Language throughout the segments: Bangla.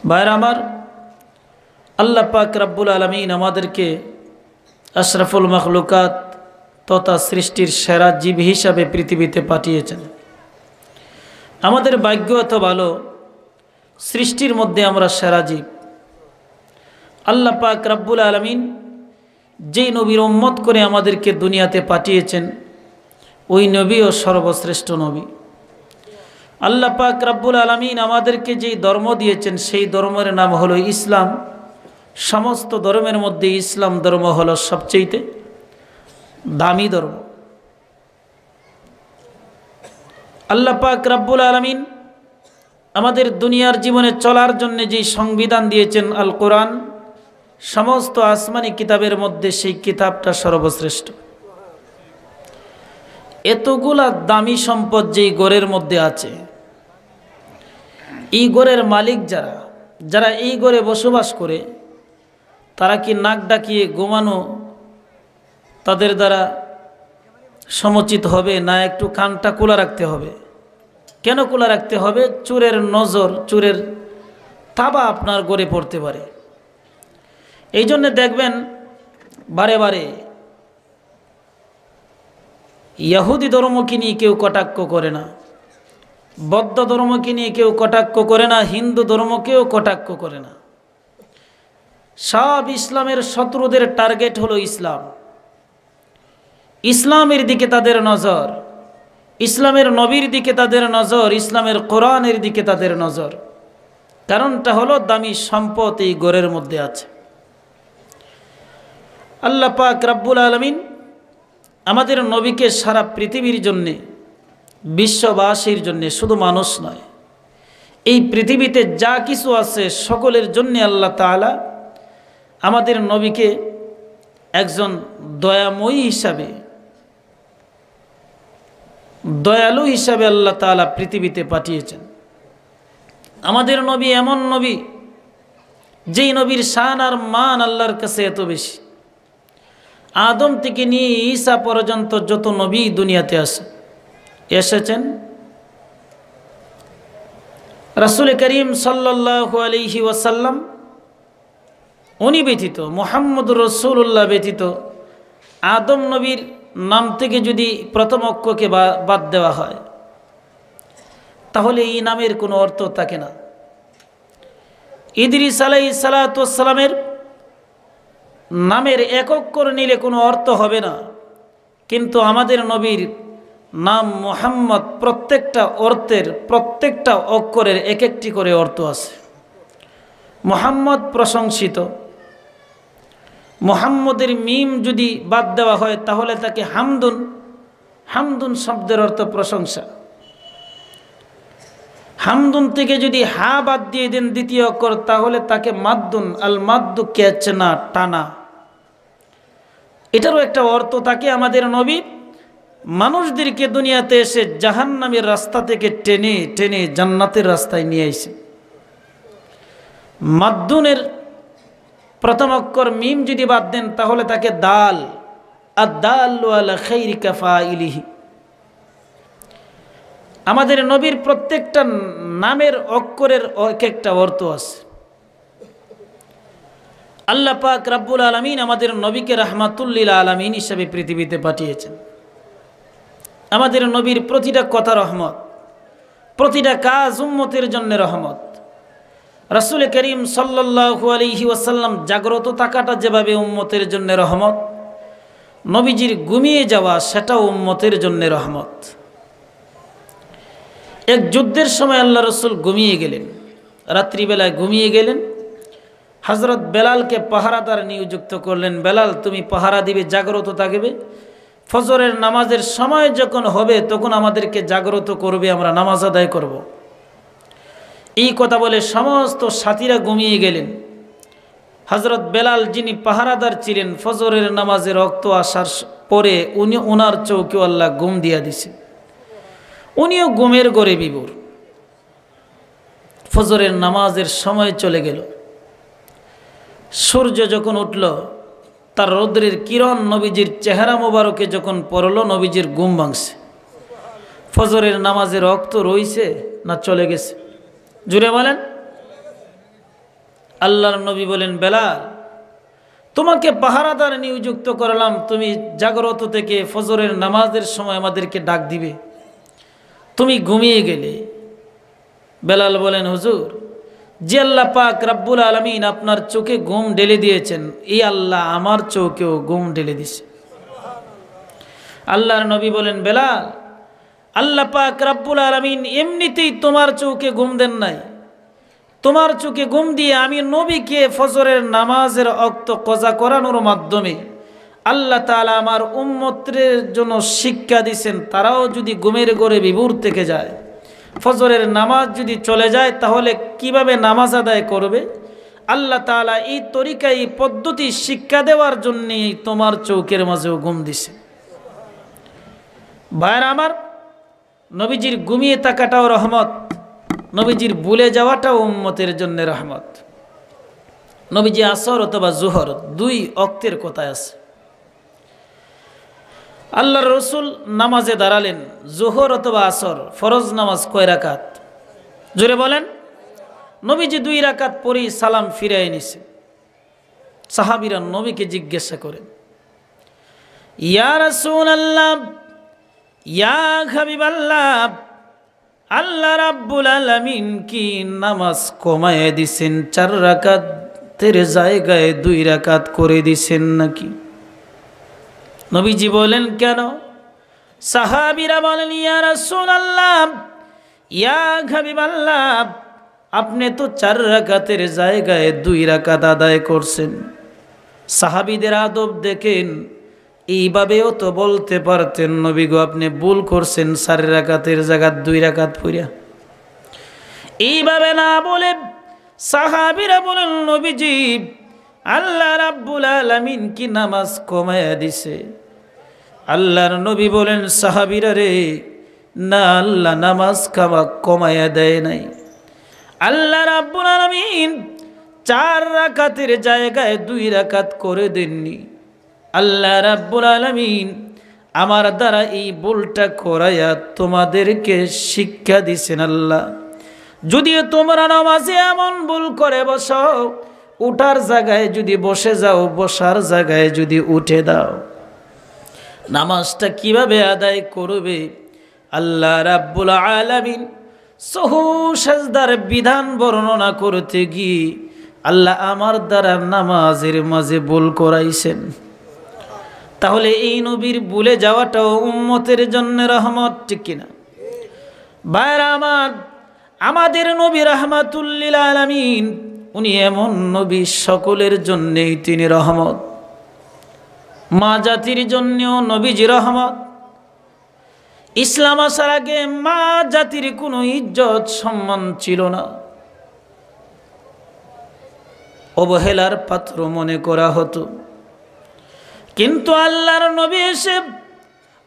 ভাইরা আমার, আল্লাহ পাক রব্বুল আলামিন আমাদেরকে আশরাফুল মাখলুকাত তথা সৃষ্টির সেরা জীব হিসাবে পৃথিবীতে পাঠিয়েছেন। আমাদের ভাগ্য এত ভালো, সৃষ্টির মধ্যে আমরা সেরা জীব। আল্লাহ পাক রব্বুল আলামিন যেই নবীর উম্মত করে আমাদেরকে দুনিয়াতে পাঠিয়েছেন, ওই নবীও সর্বশ্রেষ্ঠ নবী। আল্লাহ পাক রব্বুল আলামিন আমাদেরকে যেই ধর্ম দিয়েছেন, সেই ধর্মের নাম হলো ইসলাম। সমস্ত ধর্মের মধ্যে ইসলাম ধর্ম হলো সবচেয়ে দামি ধর্ম। আল্লাহ পাক রব্বুল আলামিন আমাদের দুনিয়ার জীবনে চলার জন্য যেই সংবিধান দিয়েছেন আল কোরআন, সমস্ত আসমানি কিতাবের মধ্যে সেই কিতাবটা সর্বশ্রেষ্ঠ। এতগুলা দামি সম্পদ যেই ঘরের মধ্যে আছে, এই ঘরের মালিক যারা এই ঘরে বসবাস করে, তারা কি নাক ডাকিয়ে ঘুমানো তাদের দ্বারা সমুচিত হবে, না একটু কানটা খোলা রাখতে হবে? কেন খোলা রাখতে হবে? চোরের নজর, চোরের থাবা আপনার ঘরে পড়তে পারে। এই জন্য দেখবেন বারে বারে ইহুদি ধর্মকে নিয়ে কেউ কটাক্ষ করে না, বৌদ্ধ ধর্মকে নিয়ে কেউ কটাক্ষ করে না, হিন্দু ধর্মকেও কটাক্ষ করে না। সব ইসলামের শত্রুদের টার্গেট হলো ইসলাম। ইসলামের দিকে তাদের নজর, ইসলামের নবীর দিকে তাদের নজর, ইসলামের কোরআনের দিকে তাদের নজর। কারণটা হলো দামি সম্পদ এই ঘরের মধ্যে আছে। আল্লাহ পাক রব্বুল আলামিন আমাদের নবীকে সারা পৃথিবীর জন্যে, বিশ্ববাসীর জন্যে, শুধু মানুষ নয়, এই পৃথিবীতে যা কিছু আছে সকলের জন্যে আল্লাহ তাআলা আমাদের নবীকে একজন দয়াময়ী হিসাবে, দয়ালু হিসাবে আল্লাহ তাআলা পৃথিবীতে পাঠিয়েছেন। আমাদের নবী এমন নবী, যেই নবীর শান আর মান আল্লাহর কাছে এত বেশি। আদম থেকে নিয়ে ঈসা পর্যন্ত যত নবী দুনিয়াতে এসেছেন, রাসূল করিম সাল্লাল্লাহু আলাইহি ওয়াসাল্লাম উনি ব্যতীত, মুহাম্মদুর রাসূলুল্লাহ ব্যতীত, আদম নবীর নাম থেকে যদি প্রথম অক্ষরকে বাদ দেওয়া হয়, তাহলে এই নামের কোনো অর্থ থাকে না। ইদ্রিস আলাইহিস সালাতু ওয়াস সালামের নামের এক অক্ষর নিলে কোনো অর্থ হবে না, কিন্তু আমাদের নবীর নাম মুহাম্মদ, প্রত্যেকটা অর্থের, প্রত্যেকটা অক্ষরের এক একটি করে অর্থ আছে। মুহাম্মদ প্রশংসিত, মুহাম্মদের মিম যদি বাদ দেওয়া হয় তাহলে তাকে হামদুন, হামদুন শব্দের অর্থ প্রশংসা। হামদুন থেকে যদি হা বাদ দিয়ে দেন দ্বিতীয় অক্ষর, তাহলে তাকে মাদ্দুন, আল মাদ্দু কেচনা, টানা। এটারও একটা অর্থ থাকে। আমাদের নবী মানুষদেরকে দুনিয়াতে এসে জাহান্নামের রাস্তা থেকে টেনে টেনে জান্নাতের রাস্তায় নিয়ে আসে। মাদ্দুনের প্রথম অক্ষর মিম যদি বাদ দেন তাহলে তাকে দাল, আদ-দাল্লু আলা খাইরি কাফাইলিহি। আমাদের নবীর প্রত্যেকটা নামের অক্ষরের এক একটা অর্থ আছে। আল্লাহ পাক রব্বুল আলামিন আমাদের নবীকে রাহমাতুল লিল আলামিন হিসেবে পৃথিবীতে পাঠিয়েছেন। আমাদের নবীর প্রতিটা কথা রহমত, প্রতিটা কাজ উম্মতের জন্য রহমত। রাসূল করিম সাল্লাল্লাহু আলাইহি ওয়াসাল্লাম জাগ্রত থাকাটা যেভাবে উম্মতের জন্য রহমত, নবীজির ঘুমিয়ে যাওয়া সেটাও উম্মতের জন্য রহমত। এক যুদ্ধের সময় আল্লাহ রসুল ঘুমিয়ে গেলেন, রাত্রিবেলায় ঘুমিয়ে গেলেন। হযরত বেলালকে পাহারাদার নিযুক্ত করলেন, বেলাল তুমি পাহারা দিবে, জাগ্রত থাকবে, ফজরের নামাজের সময় যখন হবে তখন আমাদেরকে জাগ্রত করবে, আমরা নামাজ আদায় করব। এই কথা বলে সমস্ত সাথীরা ঘুমিয়ে গেলেন। হযরত বেলাল যিনি পাহারাদার ছিলেন, ফজরের নামাজের রক্ত আসার পরে উনার চৌকে আল্লাহ ঘুম দিয়া দিছে। উনিও ঘুমের ঘরে বিভোর। ফজরের নামাজের সময় চলে গেল। সূর্য যখন উঠল, তার রৌদ্রের কিরণ নবীজির চেহারা মোবারকে যখন পড়ল, নবীজির ঘুম ভাঙছে। ফজরের নামাজের রক্ত রইছে না চলে গেছে? জুড়ে বলেন। আল্লাহর নবী বলেন, বেলাল, তোমাকে পাহারাদার নিযুক্ত করলাম, তুমি জাগ্রত থেকে ফজরের নামাজের সময় আমাদেরকে ডাক দিবে, তুমি ঘুমিয়ে গেলে। বেলাল বলেন, হুজুর, যে আল্লাহ পাক রব্বুল আলামিন আপনার চোখে ঘুম ঢেলে দিয়েছেন, এই আল্লাহ আমার চোখেও ঘুম ঢেলে দিছে। আল্লাহর নবী বলেন, বেলাল, আল্লাহ পাক রব্বুল আলামিন এমনিতেই তোমার চোখে ঘুম দেন নাই, তোমার চোখে ঘুম দিয়ে আমি নবীকে ফজরের নামাজের ওয়াক্ত কজা করানোর মাধ্যমে আল্লাহ তাআলা আমার উম্মতের জন্য শিক্ষা দিয়েছেন, তারাও যদি ঘুমের ঘরে বিভোর থেকে যায়, ফজরের নামাজ যদি চলে যায়, তাহলে কিভাবে নামাজ আদায় করবে, আল্লাহ তাআলা এই তরিকা, এই পদ্ধতি শিক্ষা দেওয়ার জন্যই তোমার চোখের মাঝেও ঘুম দিছে। ভাইরা আমার, নবীজির ঘুমিয়ে থাকাটাও রহমত, নবীজির ভুলে যাওয়াটাও উম্মতের জন্য রহমত। নবীজি আসর অথবা জোহর দুই ওয়াক্তের কথায় আছে। আল্লাহর রসুল নামাজে দাঁড়ালেন, জোহর অথবা আসর ফরজ নামাজ কয় রাকাত? জোরে বলেন। নবীজি 2 রাকাত পরেই সালাম ফিরাই নিছে। সাহাবীরা নবীকে জিজ্ঞাসা করেন, ইয়া রাসূলুল্লাহ, ইয়া হাবিবাল্লাহ, আল্লাহ রাব্বুল আলামিন কি নামাজ কমায় দিছেন, 4 রাকাতের জায়গায় 2 রাকাত করে দিছেন নাকি? নবীজি বলেন, কেন? সাহাবীরা বলেন, ইয়া রাসূলুল্লাহ, ইয়া হাবিবাল্লাহ, আপনি তো 4 রাকাতের জায়গায় 2 রাকাত আদায় করছেন। সাহাবীদের আদব দেখেন, এইভাবেও তো বলতে পারতেন, নবী গো, আপনি ভুল করছেন, 4 রাকাতের জায়গায় 2 রাকাত পড়া। এইভাবে না বলে সাহাবীরা বলেন, নবীজি, আল্লাহ রাব্বুল আলামিন কি নামাজ কমায়া দিছে? আল্লাহর নবী বলেন, সাহাবীরা রে, না, আল্লাহ নামাজ কমায়া দেয় নাই। আল্লাহ রাব্বুল আলামিন 4 রাকাতের জায়গায় 2 রাকাত করে দেননি। আল্লাহ রাব্বুল আলামিন আমার দ্বারা এই ভুলটা করাইয়া তোমাদেরকে শিক্ষা দিছেন। আল্লাহ, যদিও তোমরা নামাজে এমন ভুল করে বসো, উঠার জায়গায় যদি বসে যাও, বসার জায়গায় যদি উঠে দাও, নামাজটা কিভাবে আদায় করবে? আল্লাহ রাব্বুল আলামিন সহু সাজদার বিধান বর্ণনা করতে গিয়ে আল্লাহ আমার দ্বারা নামাজের মাঝে ভুল করাইছেন। তাহলে এই নবীর ভুলে যাওয়াটাও উম্মতের জন্য রহমত, ঠিক কিনা? ভাইরা আমার, আমাদের নবী রাহমাতুল লিল আলামিন, উনি এমন নবী, সকলের জন্যই তিনি রহমত। মা জাতির জন্যও নবীজি রহমত। ইসলাম আসার আগে মা জাতির কোনো ইজ্জত সম্মান ছিল না, অবহেলার পাত্র মনে করা হতো। কিন্তু আল্লাহর নবী এসে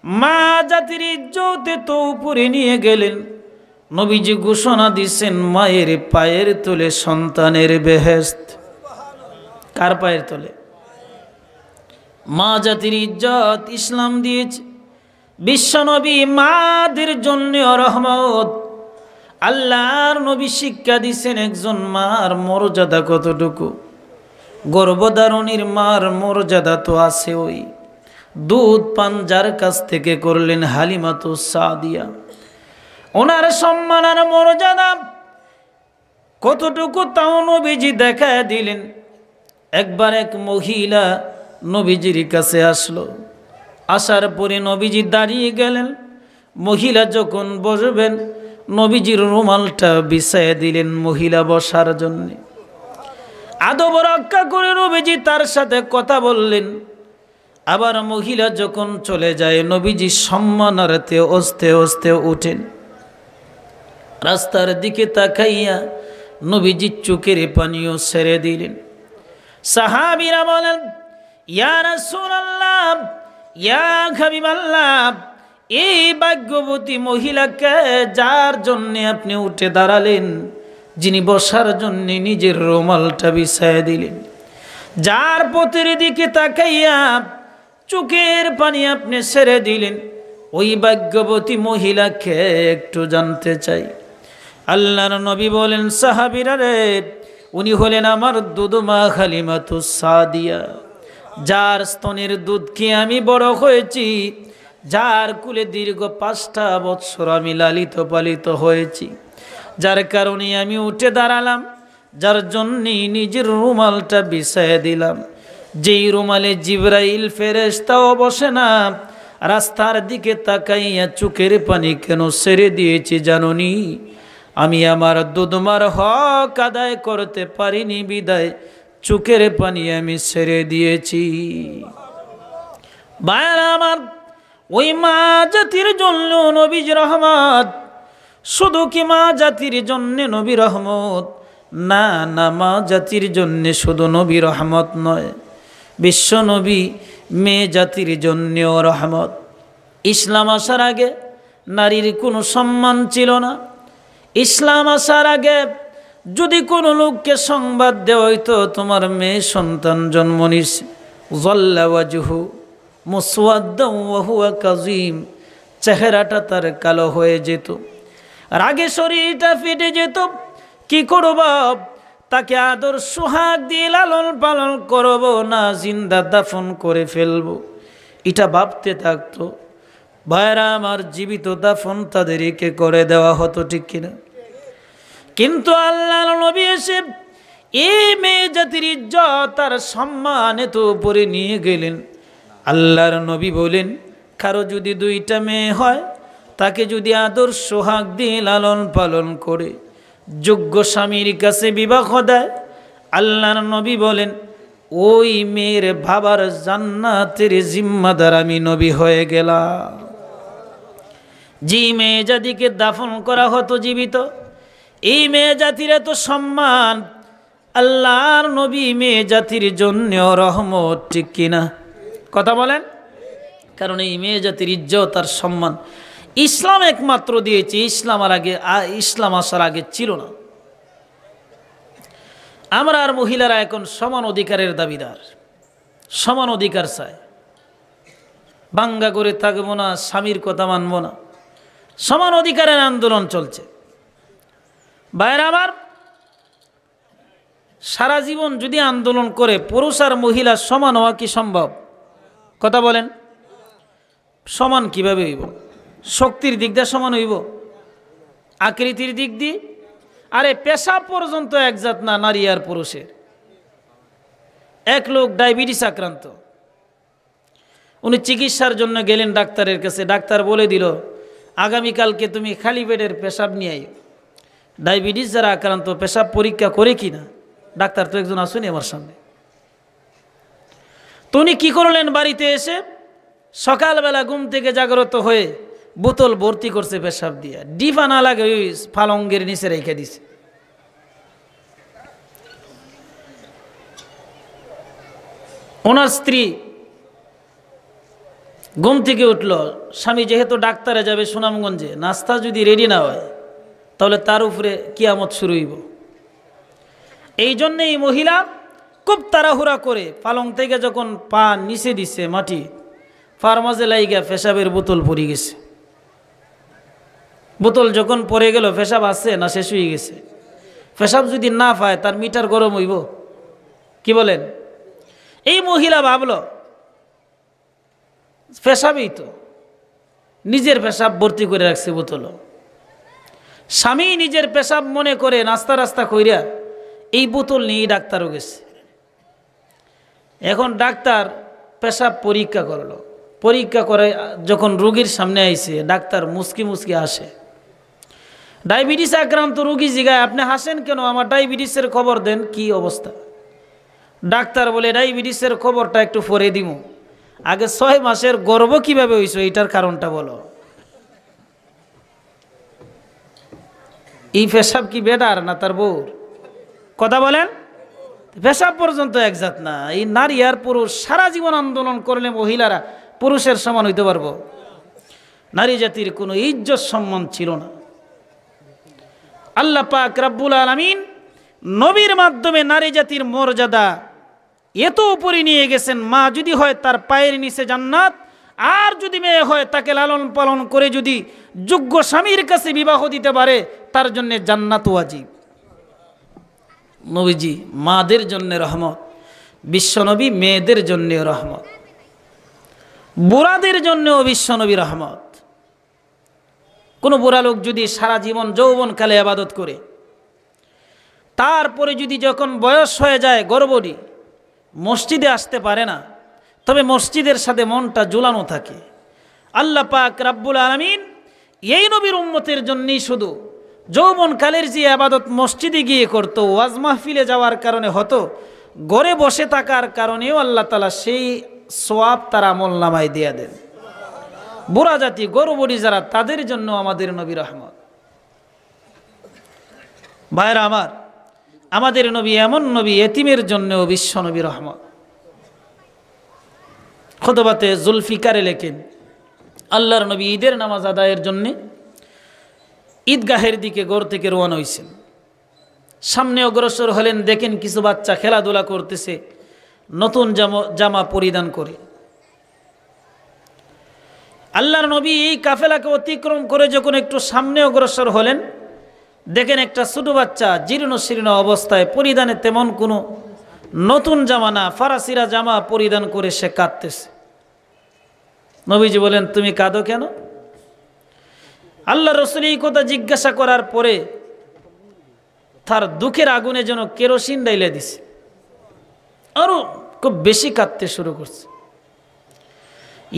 মা জাতির ইজ্জত তো উপরে নিয়ে গেলেন। নবীজি ঘোষণা দিচ্ছেন, মায়ের পায়ের তলে সন্তানের বেহেশত। কার পায়ের তলে? মা জাতির ইজ্জত ইসলাম দিয়েছে। বিশ্বনবী মাদের জন্য রহমত। আল্লাহর নবী শিক্ষা দিচ্ছেন একজন মার মর্যাদা কতটুকু। গর্ভধারণীর মার মর্যাদা তো আছে, ওই দুধ পান যার কাছ থেকে করলেন হালিমাতু সাদিয়া, ওনার সম্মান আর মর্যাদা কতটুকু তাও নবীজি দেখায় দিলেন। একবার এক মহিলা নবীজির কাছে আসলো। আসার পরে নবীজি দাঁড়িয়ে গেলেন। মহিলা যখন বসবেন, নবীজির রুমালটা বিছায় দিলেন মহিলা বসার জন্যে। আদব রক্ষা করে নবীজি তার সাথে কথা বললেন। আবার মহিলা যখন চলে যায়, নবীজি সম্মানার্থে অস্তে অস্তে উঠেন। রাস্তার দিকে তাকাইয়া নবীজি চোখের পানিও ছেড়ে দিলেন। সাহাবীরা বলেন, ইয়া রাসূলুল্লাহ, ইয়া হাবিবাল্লাহ, এই ভাগ্যবতী মহিলাকে যার জন্য আপনি উঠে দাঁড়ালেন, যিনি বসার জন্য নিজের রুমালটা বিছায় দিলেন, যার পথের দিকে তাকাইয়া চোখের পানি আপনি ছেড়ে দিলেন, ওই ভাগ্যবতী মহিলাকে একটু জানতে চাই। আল্লাহর নবী বলেন, সাহাবীরা রে, উনি হলেন আমার দুধমা হালিমাতুস সাদিয়া, যার স্তনের দুধ খেয়ে আমি বড় হয়েছি, যার কুলে দীর্ঘ 5টা বৎসর আমি লালিত পালিত হয়েছি, যার কারণে আমি উঠে দাঁড়ালাম, যার জন্যে নিজের রুমালটা বিছায় দিলাম, যেই রুমালে জিবরাইল ফেরেশতাও বসে না। রাস্তার দিকে তাকাইয়া চোখের পানি কেন ছেড়ে দিয়েছি জাননি? আমি আমার দুধমার হক আদায় করতে পারিনি বিদায় চোখের পানি আমি ছেড়ে দিয়েছি। ভাইরা আমার, ওই মা জাতির জন্য নবীর রহমত। শুধু কি মা জাতির জন্য নবী রহমত? না না, মা জাতির জন্য শুধু নবী রহমত নয়, বিশ্ব নবী মেয়ে জাতির জন্যও রহমত। ইসলাম আসার আগে নারীর কোনো সম্মান ছিল না। ইসলাম আসার আগে যদি কোনো লোককে সংবাদ দেওয়া হইতো তোমার মেয়ে সন্তান জন্ম নিছে, যাল্লা ওয়াজহু মুসওয়াদ্দান ওয়া হুয়া কাযীম, চেহারাটা তার কালো হয়ে যেত, রাগে শরীরটা ফেটে যেত। কি করব? তাকে আদর সোহাগ দিয়ে লালন পালন করব না জিন্দা দাফন করে ফেলবো, এটা ভাবতে থাকতো। ভাইরা আমার, জীবিত দাফন তাদেরকে করে দেওয়া হতো, ঠিক কিনা? কিন্তু আল্লাহর নবী এসে এই মেয়ে জাতির ইজ্জত আর সম্মান এত উপরে নিয়ে গেলেন। আল্লাহর নবী বলেন, কারো যদি 2টা মেয়ে হয়, তাকে যদি আদর সোহাগ দিয়ে লালন পালন করে যোগ্য স্বামীর কাছে বিবাহ দেয়, আল্লাহর নবী বলেন ওই মেয়ের বাবার জান্নাতের জিম্মাদার আমি নবী হয়ে গেলাম। যে মেয়ে জাতিকে দাফন করা হতো জীবিত, এই মেয়ে জাতির এত সম্মান, আল্লাহর নবী মেয়ে জাতির জন্য রহমত, ঠিক কিনা? কথা বলেন। কারণ এই মেয়ে জাতির ইজ্জত আর সম্মান ইসলাম একমাত্র দিয়েছে, ইসলাম আসার আগে ছিল না। আমরা আর মহিলারা এখন সমান অধিকারের দাবিদার, সমান অধিকার চায়। বাঙ্গা করে থাকবো না, স্বামীর কথা মানব না, সমান অধিকারের আন্দোলন চলছে। ভাইরা আমার, সারা জীবন যদি আন্দোলন করে পুরুষ আর মহিলা সমান হওয়া কি সম্ভব? কথা বলেন। সমান কিভাবে হইব? শক্তির দিক দিয়ে সমান হইব, আকৃতির দিক দিয়ে? আরে পেশা পর্যন্ত একজাত না নারী আর পুরুষের। এক লোক ডায়াবেটিস আক্রান্ত, উনি চিকিৎসার জন্য গেলেন ডাক্তারের কাছে। ডাক্তার বলে দিল, আগামীকালকে তুমি খালি পেটের পেশাব নিয়ে আইও। ডায়াবেটিস যারা আক্রান্ত পেশাব পরীক্ষা করে কিনা? ডাক্তার তো একজন আসুনি আমার সামনে। তো উনি কী করলেন? বাড়িতে এসে সকালবেলা ঘুম থেকে জাগ্রত হয়ে বোতল ভর্তি করছে পেশাব দিয়া, ডিফা না লাগে ওই ফালঙ্গের নিচে রেখে দিছে। ওনার স্ত্রী ঘুম থেকে উঠল, স্বামী যেহেতু ডাক্তারে যাবে সুনামগঞ্জে, নাস্তা যদি রেডি না হয় তাহলে তার উপরে কিয়ামত শুরু হইব। এই জন্যে এই মহিলা খুব তাড়াহুড়া করে পালং থেকে যখন পা নিচে দিছে মাটি, পার মাঝে লাইগা পেশাবের বোতল পড়ে গেছে। বোতল যখন পড়ে গেল, পেশাব আছে না শেষ হয়ে গেছে? পেশাব যদি না পায় তার মিটার গরম হইব, কি বলেন? এই মহিলা ভাবল পেশাবই তো, নিজের পেশাব ভর্তি করে রাখছে বোতল। স্বামী নিজের পেশাব মনে করে নাস্তা রাস্তা কইরা এই বোতল নিয়ে ডাক্তারও গেছে। এখন ডাক্তার পেশাব পরীক্ষা করলো, পরীক্ষা করে যখন রোগীর সামনে আইছে, ডাক্তার মুসকি মুসকি আসে। ডায়াবেটিস আক্রান্ত রোগী জিগায়, আপনি হাসেন কেন? আমার ডায়াবেটিসের খবর দেন, কি অবস্থা? ডাক্তার বলে, ডায়াবেটিসের খবরটা একটু পরে দিব, আগে 6 মাসের গর্ভ কিভাবে হইছো এটার কারণটা বলো। এই পেশাব কি বেটার না তার বউর? কথা বলেন। পেশাব পর্যন্ত একজাত না। এই নারী আর পুরুষ সারা জীবন আন্দোলন করলে মহিলারা পুরুষের সমান হইতে পারবো? নারী জাতির কোনো ইজ্জত সম্মান ছিল না। আল্লাহ পাক রব্বুল আলামিন নবীর মাধ্যমে নারী জাতির মর্যাদা এত উপরে নিয়ে গেছেন। মা যদি হয় তার পায়ের নিচে জান্নাত, আর যদি মেয়ে হয় তাকে লালন পালন করে যদি যোগ্য স্বামীর কাছে বিবাহ দিতে পারে তার জন্য জান্নাত ওয়াজিব। নবীজি মাদের জন্য রহমত, বিশ্বনবী মেয়েদের জন্য রহমত, বুড়াদের জন্যও বিশ্বনবী রহমত। কোনো বুড়া লোক যদি সারা জীবন যৌবনকালে ইবাদত করে, তারপরে যদি যখন বয়স হয়ে যায় গর্ভবতী, মসজিদে আসতে পারে না, তবে মসজিদের সাথে মনটা ঝুলানো থাকে। আল্লাহ পাক রাব্বুল আলামিন এই নবীর উম্মতের জন্যই শুধু যৌবনকালের যে ইবাদত মসজিদে গিয়ে করত, ওয়াজ মাহফিলে যাওয়ার কারণে হতো, ঘরে বসে থাকার কারণেও আল্লাহ তাআলা সেই সওয়াব তার আমলনামায় দিয়ে দেন। বুড়া জাতি, গর্ভবতী যারা, তাদের জন্য আমাদের নবী রহমত। ভাইরা আমার, আমাদের নবী এমন নবী, এতিমের জন্যও বিশ্ব নবী রহমত। খুতবাতে জুলফিকারে লেখেন, আল্লাহর নবী ঈদের নামাজ আদায়ের জন্যে ঈদগাহের দিকে ঘর থেকে রওনা হয়েছেন। সামনে অগ্রসর হলেন, দেখেন কিছু বাচ্চা খেলাধুলা করতেছে নতুন জামা পরিধান করে। আল্লাহর নবী এই কাফেলাকে অতিক্রম করে যখন একটু সামনে অগ্রসর হলেন, দেখেন একটা ছোট বাচ্চা জীর্ণ শীর্ণ অবস্থায়, পরিধানে তেমন কোনো নতুন জামা না, ফারাসিরা জামা পরিধান করে সে কাঁদতেছে। নবীজি বলেন, তুমি কাঁদো কেন? আল্লাহ রাসূল এই কথা জিজ্ঞাসা করার পরে তার দুঃখের আগুনে যেন কেরোসিন ঢাইলে দিছে, আরো খুব বেশি কাঁদতে শুরু করছে।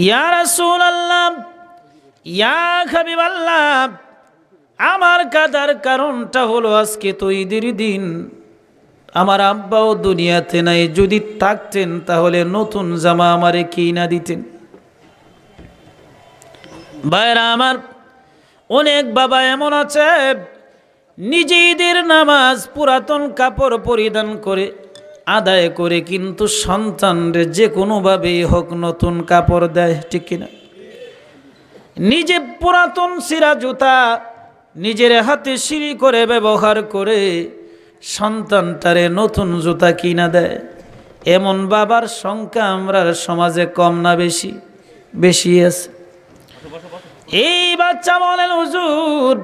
ইয়া রাসূলুল্লাহ, ইয়া হাবিবাল্লাহ, আমার কাঁদার কারণটা হলো আজকে তো ঈদের দিন, আমার আব্বাও দুনিয়াতে নাই, যদি থাকতেন তাহলে নতুন জামা আমারে কিনা দিতেন। ভাইরা আমার, অনেক বাবা এমন আছে নিজে ঈদের নামাজ পুরাতন কাপড় পরিধান করে আদায় করে, কিন্তু সন্তানরে যে কোনোভাবেই হোক নতুন কাপড় দেয়, ঠিক কিনা? নিজে পুরাতন ছিঁড়া জুতা নিজের হাতে সিঁড়ি করে ব্যবহার করে সন্তানটারে নতুন জুতা কিনা দেয়। এমন বাবার সংখ্যা আমরা সমাজে কম না বেশি? বেশি আছে। এই বাচ্চা বলেন, হুজুর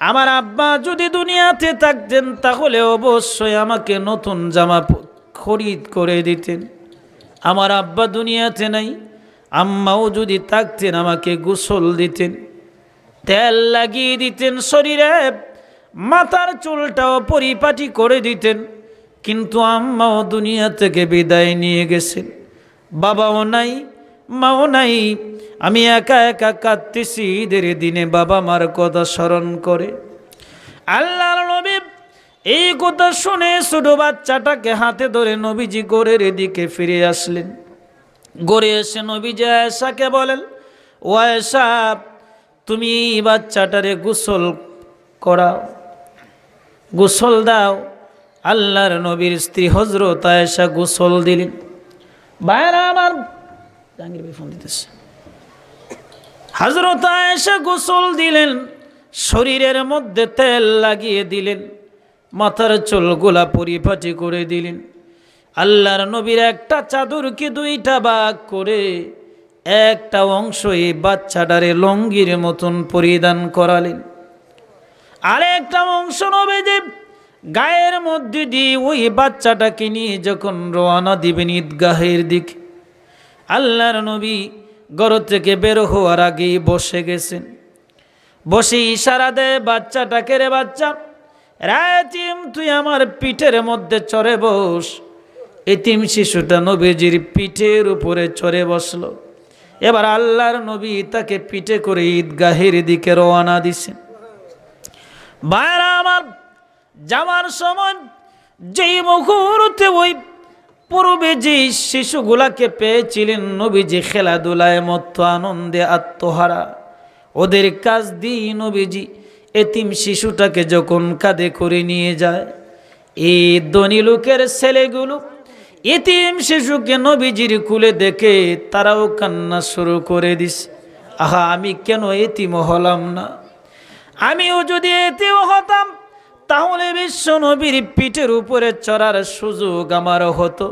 আমার আব্বা যদি দুনিয়াতে থাকতেন তাহলে অবশ্যই আমাকে নতুন জামা খরিদ করে দিতেন। আমার আব্বা দুনিয়াতে নাই, আম্মাও যদি থাকতেন আমাকে গোসল দিতেন, তেল লাগিয়ে দিতেন শরীরে, মাথার চুলটাও পরিপাটি করে দিতেন, কিন্তু আম্মাও দুনিয়া থেকে বিদায় নিয়ে গেছেন। বাবাও নাই, মাও নাই, আমি একা একা কাঁদতেছি ঈদের দিনে বাবা মার কথা স্মরণ করে। আল্লাহর নবী এই কথা শুনে ছোট বাচ্চাটাকে হাতে ধরে নবীজি ঘরের দিকে ফিরে আসলেন। ঘরে এসে নবীজি আয়েশাকে বলেন, ও আয়েশা, তুমি এই বাচ্চাটারে গোসল করাও, গোসল দাও। আল্লাহর নবীর স্ত্রী হযরত আয়েশা গোসল দিলেন। ভাইরা আমার, জাহাঙ্গীর ভাই ফোন দিতেছে। হযরত আয়েশা গোসল দিলেন, শরীরের মধ্যে তেল লাগিয়ে দিলেন, মাথার চুলগুলা পরিপাটি করে দিলেন। আল্লাহর নবীর একটা চাদরকে দুইটা ভাগ করে একটা অংশ এই বাচ্চাটারে লঙ্গির মতন পরিধান করালেন, আর একটা অংশ নবীজি গায়ের মধ্যে দিয়ে ওই বাচ্চাটাকে নিয়ে যখন রওনা দিবেন ঈদগাহের দিকে, আল্লাহর নবী ঘর থেকে বের হওয়ার আগেই বসে গেছেন। বসে ইশারা দেয় বাচ্চাটাকে, রে বাচ্চা, রাতিম তুই আমার পিঠের মধ্যে চড়ে বস। এতিম শিশুটা নবীজির পিঠের উপরে চড়ে বসলো। এবার আল্লাহর নবী তাকে পিঠে করে ঈদগাহের দিকে রওনা দিছেন। ভাইরা আমার, যাওয়ার সময় যেই মুহূর্তে ওই পূর্বে যে শিশুগুলাকে পেয়েছিলেন নবীজি খেলাধুলায় মত্ত, আনন্দে আত্মহারা, ওদের কাজ দিয়ে নবীজি এতিম শিশুটাকে যখন কাঁধে করে নিয়ে যায়, এই ধনী লোকের ছেলেগুলো এতিম শিশুকে নবীজির কুলে দেখে তারাও কান্না শুরু করে দিছে। আহা, আমি কেন এতিম হলাম না? আমিও যদি এতিম হতাম তাহলে বিশ্ব নবীর পিঠের উপরে চড়ার সুযোগ আমার হতো।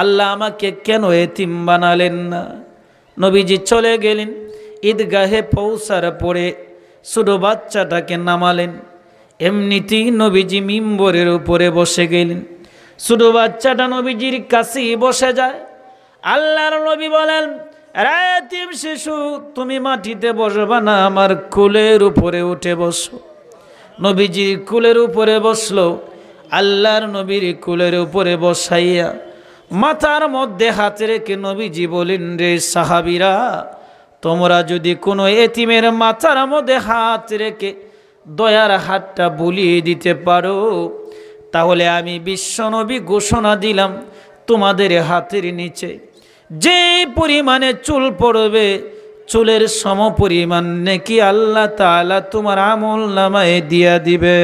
আল্লাহ আমাকে কেন এতিম বানালেন না? নবীজি চলে গেলেন। ঈদগাহে পৌঁছার পরে ছোট বাচ্চাটাকে নামালেন। এমনিতেই নবীজি মিম্বরের উপরে বসে গেলেন। ছোট বাচ্চাটা নবীজির কাছেই বসে যায়। আল্লাহর নবী বলেন, রে এতিম শিশু, তুমি মাটিতে বসবা না, আমার কোলের উপরে উঠে বসো। নবীজির কোলের উপরে বসলো। আল্লাহর নবীর কোলের উপরে বসাইয়া মাথার মধ্যে হাত রেখে নবীজি বলেন, রে সাহাবীরা, তোমরা যদি কোনো এতিমের মাথার মধ্যে হাত রেখে দয়ার হাতটা বুলিয়ে দিতে পারো, তাহলে আমি বিশ্বনবী ঘোষণা দিলাম, তোমাদের হাতের নিচে যে পরিমাণে চুল পড়বে, চুলের সম পরিমাণ নেকি আল্লাহ তাআলা তোমার আমল নামায় দিয়া দিবে।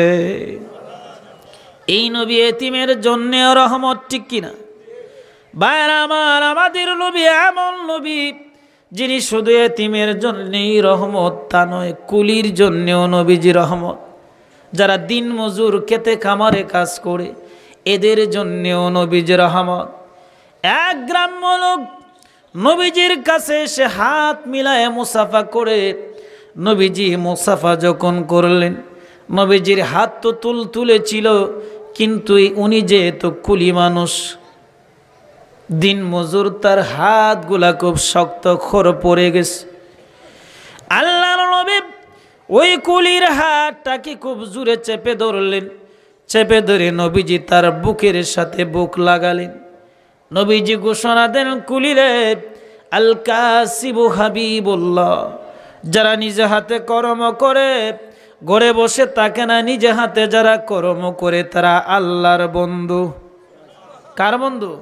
এই নবী এতিমের জন্য রহমত, ঠিক কিনা ভাইরা আমার? আমাদের নবী এমন নবী যিনি শুধু এতিমের জন্যই রহমত তা নয়, কুলির জন্যও নবীজি রহমত। যারা দিন মজুর খেতে খামারে কাজ করে, এদের জন্যও নবীজি রহমত। এক গ্রাম্য লোক নবীজির কাছে এসে হাত মিলায় মুসাফা করে। নবীজি মুসাফা যখন করলেন, নবীজির হাত তো তুলে ছিল, কিন্তু উনি যেহেতু কুলি মানুষ, দিন মজুর, তার হাতগুলা খুব শক্ত খর পড়ে গেছে। আল্লাহর নবী ওই কুলির হাতটাকে খুব জোরে চেপে ধরলেন। চেপে ধরে নবীজি তার বুকের সাথে বুক লাগালেন। নবীজি ঘোষণা দেন, কুলিরে, আল কাসিবু হাবিবুল্লাহ, যারা নিজে হাতে কর্ম করে, ঘরে বসে থাকে না, নিজে হাতে যারা কর্ম করে তারা আল্লাহর বন্ধু। কার বন্ধু?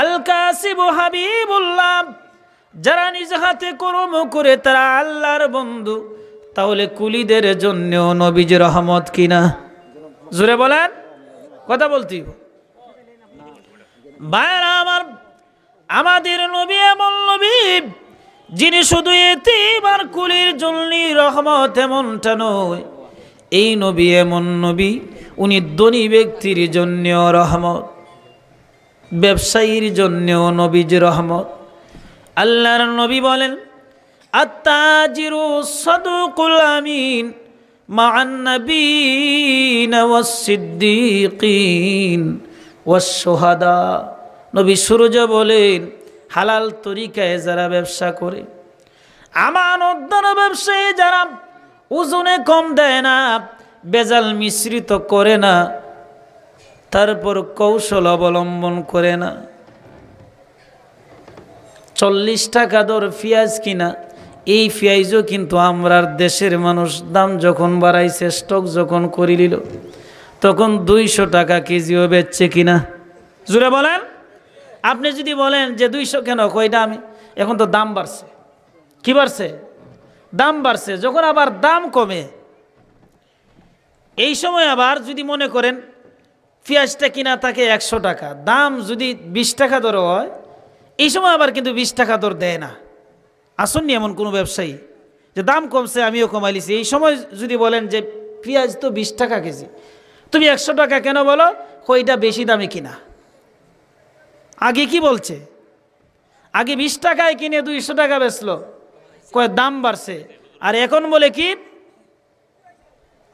আল কাসিবু হাবিবুল্লাহ, যারা নিজ হাতে কর্ম করে তারা আল্লাহর বন্ধু। তাহলে কুলিদের জন্যও নবীজি রহমত কিনা? জোরে বলেন, কথা বলতে ভাইরা আমার। আমাদের নবী এমন নবী যিনি শুধু এতিম আর কুলির জন্যই রহমত, এমনটা নয়। এই নবী এমন নবী, উনি ধনী ব্যক্তির জন্যও রহমত, ব্যবসায়ীর জন্যও নবীজি রহমত। আল্লাহর নবী বলেন, আত্তাজিরু সাদুকুল আমিন মা'আন নাবিয়িনা ওয়াস সিদ্দিকিন ওয়াস শুহাদা। নবী সূর্য বলেন, হালাল তরিকায় যারা ব্যবসা করে, আমানতদার ব্যবসায়ী যারা, ওজনে কম দেয় না, বেজাল মিশ্রিত করে না, তারপর কৌশল অবলম্বন করে না। 40 টাকা দর পেঁয়াজ কিনা, এই পেঁয়াজও কিন্তু আমরার দেশের মানুষ দাম যখন বাড়াইছে, স্টক যখন করে নিল, তখন 200 টাকা কেজিও বেচছে কিনা? জোরে বলেন। আপনি যদি বলেন যে 200 কেন, কয়টা আমি, এখন তো দাম বাড়ছে। কি বাড়ছে? দাম বাড়ছে। যখন আবার দাম কমে, এই সময় আবার যদি মনে করেন পেঁয়াজটা কিনা থাকে 100 টাকা, দাম যদি 20 টাকা দর হয়, এই সময় আবার কিন্তু 20 টাকা দর দেয় না। আসেননি এমন কোনো ব্যবসায়ী যে দাম কমছে আমিও কমাইলিছি, এই সময় যদি বলেন যে পেঁয়াজ তো 20 টাকা কেজি, তুমি 100 টাকা কেন বলো, ওইটা বেশি দামে কিনা। আগে কি বলছে? আগে 20 টাকায় কিনে 200 টাকা বেচলো, কয় দাম বাড়ছে। আর এখন বলে কি,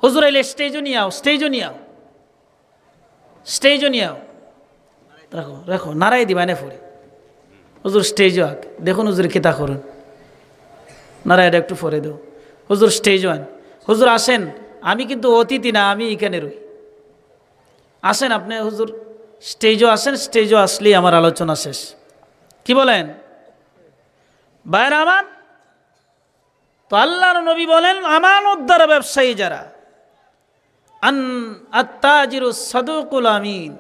হুজুর এলে স্টেজও নিয়ে আও, স্টেজও নিয়ে আও, স্টেজও নিয়ে আও। রাখো রাখো, নারাই দিবা না ফুরি, হুজুর স্টেজও আক, দেখুন হুজুর কেতা করুন, নারায়টা একটু ফরে দেও, হুজুর স্টেজও আন, হুজুর আসেন, আমি কিন্তু অতিথি না, আমি এখানে রই, আসেন আপনি হুজুর স্টেজও আসেন, স্টেজও আসলেই আমার আলোচনা শেষ। কি বলেন ভাইরা আমার? তো আল্লাহর নবী বলেন, আমানতদার ব্যবসায়ী যারা, আত্তাজিরু সাদুকুল আমিন,